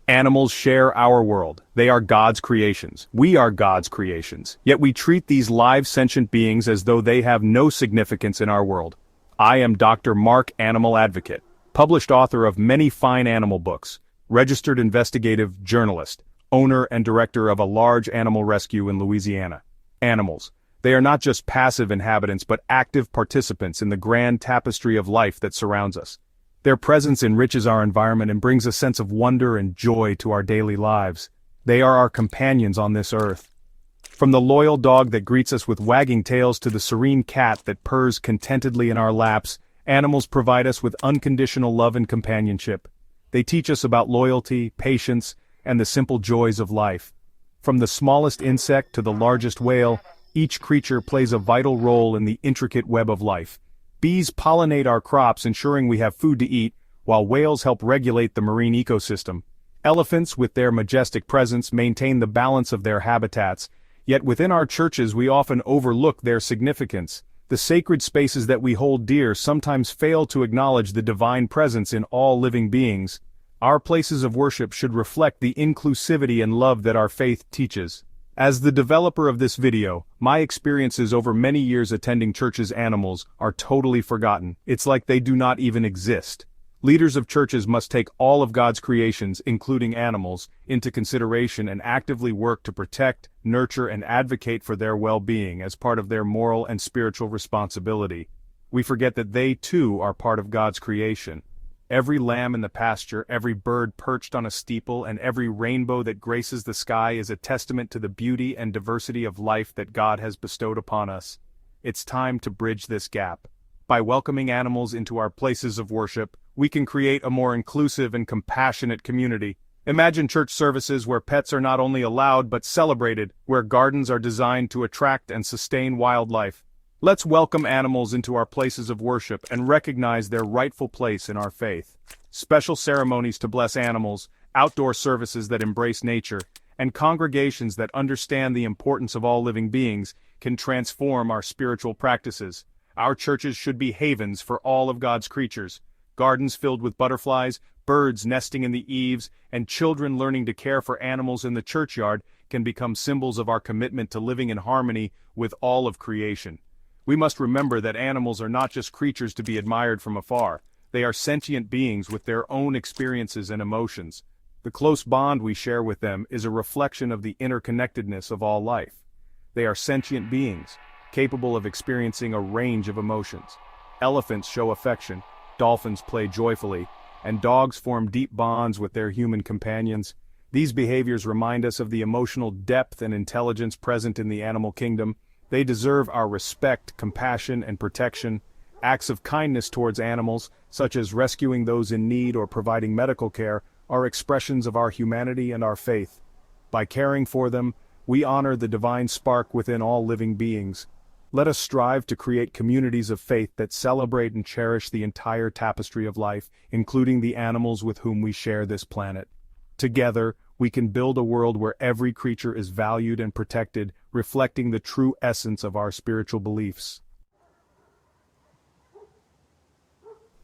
Animals share our world. They are God's creations. We are God's creations. Yet we treat these live sentient beings as though they have no significance in our world. I am Dr. Mark, animal advocate, published author of many fine animal books, registered investigative journalist, owner and director of a large animal rescue in Louisiana. Animals. They are not just passive inhabitants but active participants in the grand tapestry of life that surrounds us. Their presence enriches our environment and brings a sense of wonder and joy to our daily lives. They are our companions on this earth. From the loyal dog that greets us with wagging tails to the serene cat that purrs contentedly in our laps, animals provide us with unconditional love and companionship. They teach us about loyalty, patience, and the simple joys of life. From the smallest insect to the largest whale, each creature plays a vital role in the intricate web of life. Bees pollinate our crops, ensuring we have food to eat, while whales help regulate the marine ecosystem. Elephants, with their majestic presence, maintain the balance of their habitats, yet within our churches we often overlook their significance. The sacred spaces that we hold dear sometimes fail to acknowledge the divine presence in all living beings. Our places of worship should reflect the inclusivity and love that our faith teaches. As the developer of this video, my experiences over many years attending churches' animals are totally forgotten. It's like they do not even exist. Leaders of churches must take all of God's creations, including animals, into consideration and actively work to protect, nurture, and advocate for their well-being as part of their moral and spiritual responsibility. We forget that they, too, are part of God's creation. Every lamb in the pasture, every bird perched on a steeple, and every rainbow that graces the sky is a testament to the beauty and diversity of life that God has bestowed upon us. It's time to bridge this gap. By welcoming animals into our places of worship, we can create a more inclusive and compassionate community. Imagine church services where pets are not only allowed but celebrated, where gardens are designed to attract and sustain wildlife. Let's welcome animals into our places of worship and recognize their rightful place in our faith. Special ceremonies to bless animals, outdoor services that embrace nature, and congregations that understand the importance of all living beings can transform our spiritual practices. Our churches should be havens for all of God's creatures. Gardens filled with butterflies, birds nesting in the eaves, and children learning to care for animals in the churchyard can become symbols of our commitment to living in harmony with all of creation. We must remember that animals are not just creatures to be admired from afar. They are sentient beings with their own experiences and emotions. The close bond we share with them is a reflection of the interconnectedness of all life. They are sentient beings, capable of experiencing a range of emotions. Elephants show affection, dolphins play joyfully, and dogs form deep bonds with their human companions. These behaviors remind us of the emotional depth and intelligence present in the animal kingdom. They deserve our respect, compassion, and protection. Acts of kindness towards animals, such as rescuing those in need or providing medical care, are expressions of our humanity and our faith. By caring for them, we honor the divine spark within all living beings. Let us strive to create communities of faith that celebrate and cherish the entire tapestry of life, including the animals with whom we share this planet. Together, we can build a world where every creature is valued and protected, reflecting the true essence of our spiritual beliefs.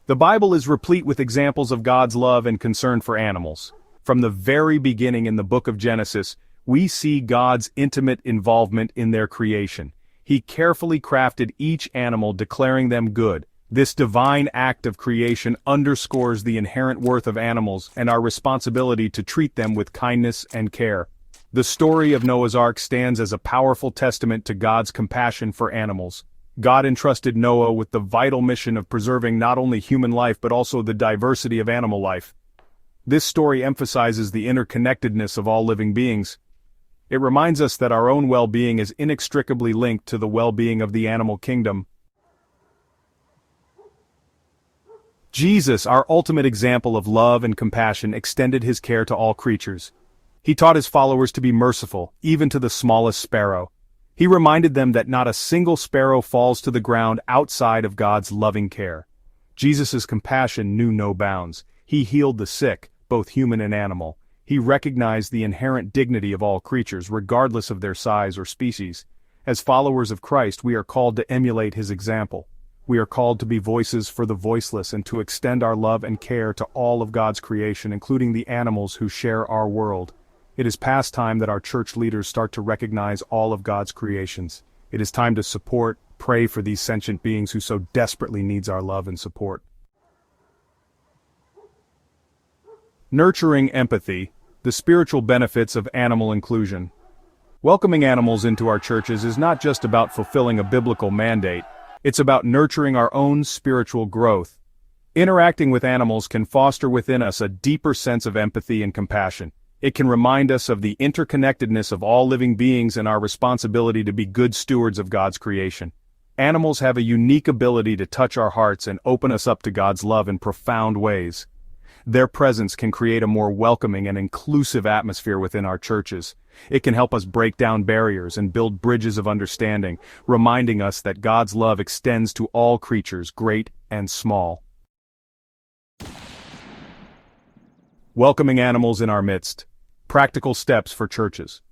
The Bible is replete with examples of God's love and concern for animals. From the very beginning in the book of Genesis, we see God's intimate involvement in their creation. He carefully crafted each animal, declaring them good. This divine act of creation underscores the inherent worth of animals and our responsibility to treat them with kindness and care. The story of Noah's Ark stands as a powerful testament to God's compassion for animals. God entrusted Noah with the vital mission of preserving not only human life but also the diversity of animal life. This story emphasizes the interconnectedness of all living beings. It reminds us that our own well-being is inextricably linked to the well-being of the animal kingdom. Jesus, our ultimate example of love and compassion, extended his care to all creatures. He taught his followers to be merciful, even to the smallest sparrow. He reminded them that not a single sparrow falls to the ground outside of God's loving care. Jesus' compassion knew no bounds. He healed the sick, both human and animal. He recognized the inherent dignity of all creatures, regardless of their size or species. As followers of Christ, we are called to emulate his example. We are called to be voices for the voiceless and to extend our love and care to all of God's creation, including the animals who share our world. It is past time that our church leaders start to recognize all of God's creations. It is time to support, pray for these sentient beings who so desperately needs our love and support. Nurturing empathy, the spiritual benefits of animal inclusion. Welcoming animals into our churches is not just about fulfilling a biblical mandate, it's about nurturing our own spiritual growth. Interacting with animals can foster within us a deeper sense of empathy and compassion. It can remind us of the interconnectedness of all living beings and our responsibility to be good stewards of God's creation. Animals have a unique ability to touch our hearts and open us up to God's love in profound ways. Their presence can create a more welcoming and inclusive atmosphere within our churches. It can help us break down barriers and build bridges of understanding, reminding us that God's love extends to all creatures, great and small. Welcoming animals in our midst. Practical steps for churches.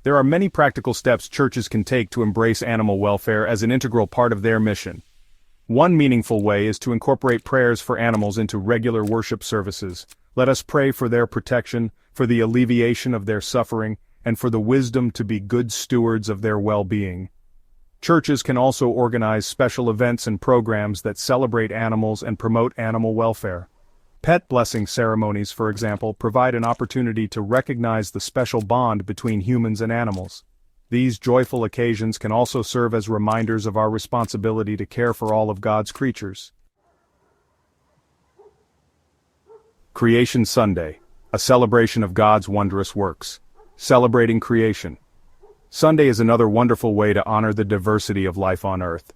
There are many practical steps churches can take to embrace animal welfare as an integral part of their mission. One meaningful way is to incorporate prayers for animals into regular worship services. Let us pray for their protection, for the alleviation of their suffering, and for the wisdom to be good stewards of their well-being. Churches can also organize special events and programs that celebrate animals and promote animal welfare. Pet blessing ceremonies, for example, provide an opportunity to recognize the special bond between humans and animals. These joyful occasions can also serve as reminders of our responsibility to care for all of God's creatures. Creation Sunday, a celebration of God's wondrous works. Celebrating creation. Sunday is another wonderful way to honor the diversity of life on Earth.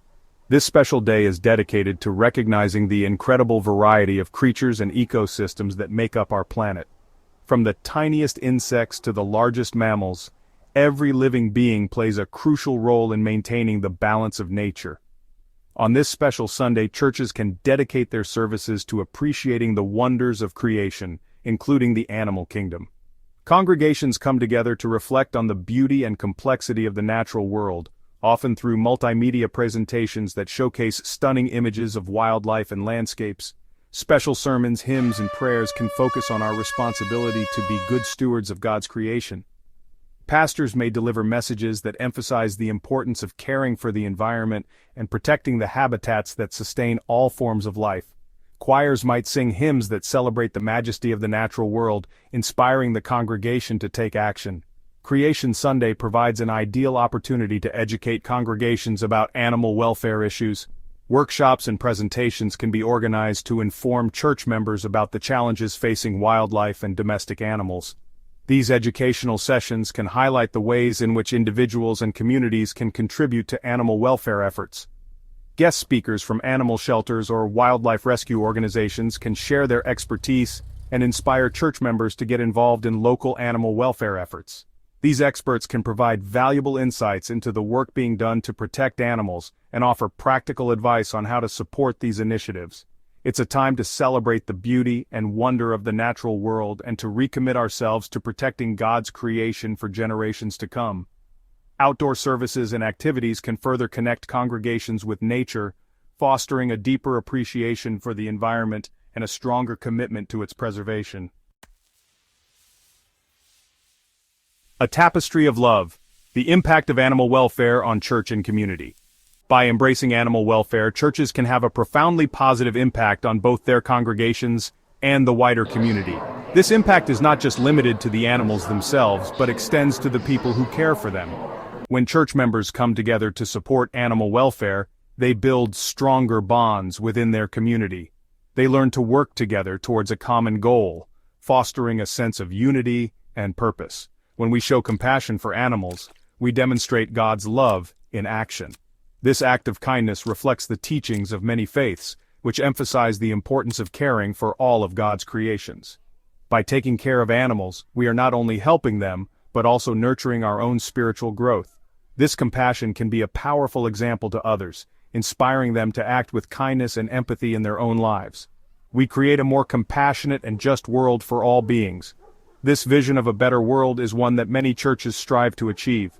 This special day is dedicated to recognizing the incredible variety of creatures and ecosystems that make up our planet. From the tiniest insects to the largest mammals, every living being plays a crucial role in maintaining the balance of nature. On this special Sunday, churches can dedicate their services to appreciating the wonders of creation, including the animal kingdom. Congregations come together to reflect on the beauty and complexity of the natural world, often through multimedia presentations that showcase stunning images of wildlife and landscapes. Special sermons, hymns, and prayers can focus on our responsibility to be good stewards of God's creation. Pastors may deliver messages that emphasize the importance of caring for the environment and protecting the habitats that sustain all forms of life. Choirs might sing hymns that celebrate the majesty of the natural world, inspiring the congregation to take action. Creation Sunday provides an ideal opportunity to educate congregations about animal welfare issues. Workshops and presentations can be organized to inform church members about the challenges facing wildlife and domestic animals. These educational sessions can highlight the ways in which individuals and communities can contribute to animal welfare efforts. Guest speakers from animal shelters or wildlife rescue organizations can share their expertise and inspire church members to get involved in local animal welfare efforts. These experts can provide valuable insights into the work being done to protect animals and offer practical advice on how to support these initiatives. It's a time to celebrate the beauty and wonder of the natural world and to recommit ourselves to protecting God's creation for generations to come. Outdoor services and activities can further connect congregations with nature, fostering a deeper appreciation for the environment and a stronger commitment to its preservation. A tapestry of love, the impact of animal welfare on church and community. By embracing animal welfare, churches can have a profoundly positive impact on both their congregations and the wider community. This impact is not just limited to the animals themselves, but extends to the people who care for them. When church members come together to support animal welfare, they build stronger bonds within their community. They learn to work together towards a common goal, fostering a sense of unity and purpose. When we show compassion for animals, we demonstrate God's love in action. This act of kindness reflects the teachings of many faiths, which emphasize the importance of caring for all of God's creations. By taking care of animals, we are not only helping them, but also nurturing our own spiritual growth. This compassion can be a powerful example to others, inspiring them to act with kindness and empathy in their own lives. We create a more compassionate and just world for all beings. This vision of a better world is one that many churches strive to achieve.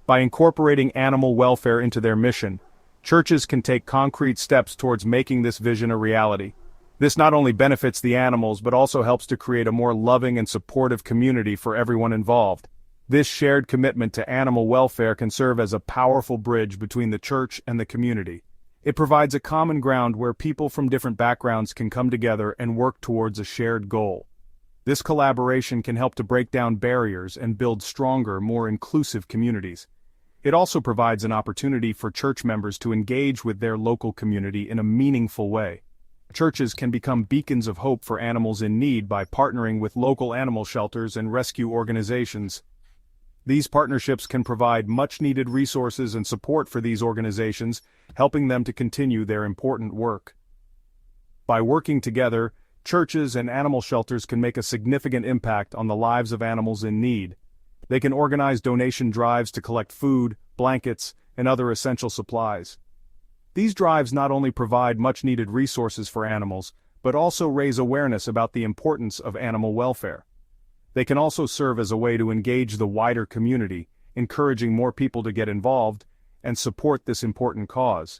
By incorporating animal welfare into their mission, Churches can take concrete steps towards making this vision a reality. This not only benefits the animals but also helps to create a more loving and supportive community for everyone involved. This shared commitment to animal welfare can serve as a powerful bridge between the church and the community. It provides a common ground where people from different backgrounds can come together and work towards a shared goal. This collaboration can help to break down barriers and build stronger, more inclusive communities. It also provides an opportunity for church members to engage with their local community in a meaningful way. Churches can become beacons of hope for animals in need by partnering with local animal shelters and rescue organizations. These partnerships can provide much-needed resources and support for these organizations, helping them to continue their important work. By working together, churches and animal shelters can make a significant impact on the lives of animals in need. They can organize donation drives to collect food, blankets, and other essential supplies. These drives not only provide much-needed resources for animals, but also raise awareness about the importance of animal welfare. They can also serve as a way to engage the wider community, encouraging more people to get involved and support this important cause.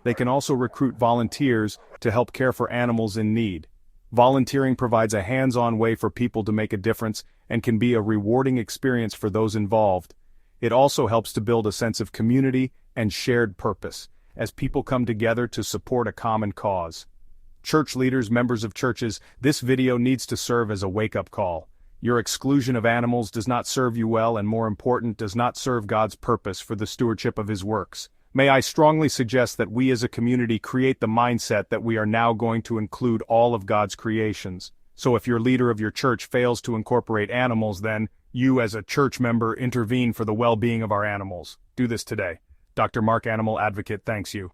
They can also recruit volunteers to help care for animals in need. Volunteering provides a hands-on way for people to make a difference and can be a rewarding experience for those involved. It also helps to build a sense of community and shared purpose, as people come together to support a common cause. Church leaders, members of churches, this video needs to serve as a wake-up call. Your exclusion of animals does not serve you well and, more important, does not serve God's purpose for the stewardship of His works. May I strongly suggest that we as a community create the mindset that we are now going to include all of God's creations. So if your leader of your church fails to incorporate animals, then you as a church member intervene for the well-being of our animals. Do this today. Dr. Mark, Animal Advocate, thanks you.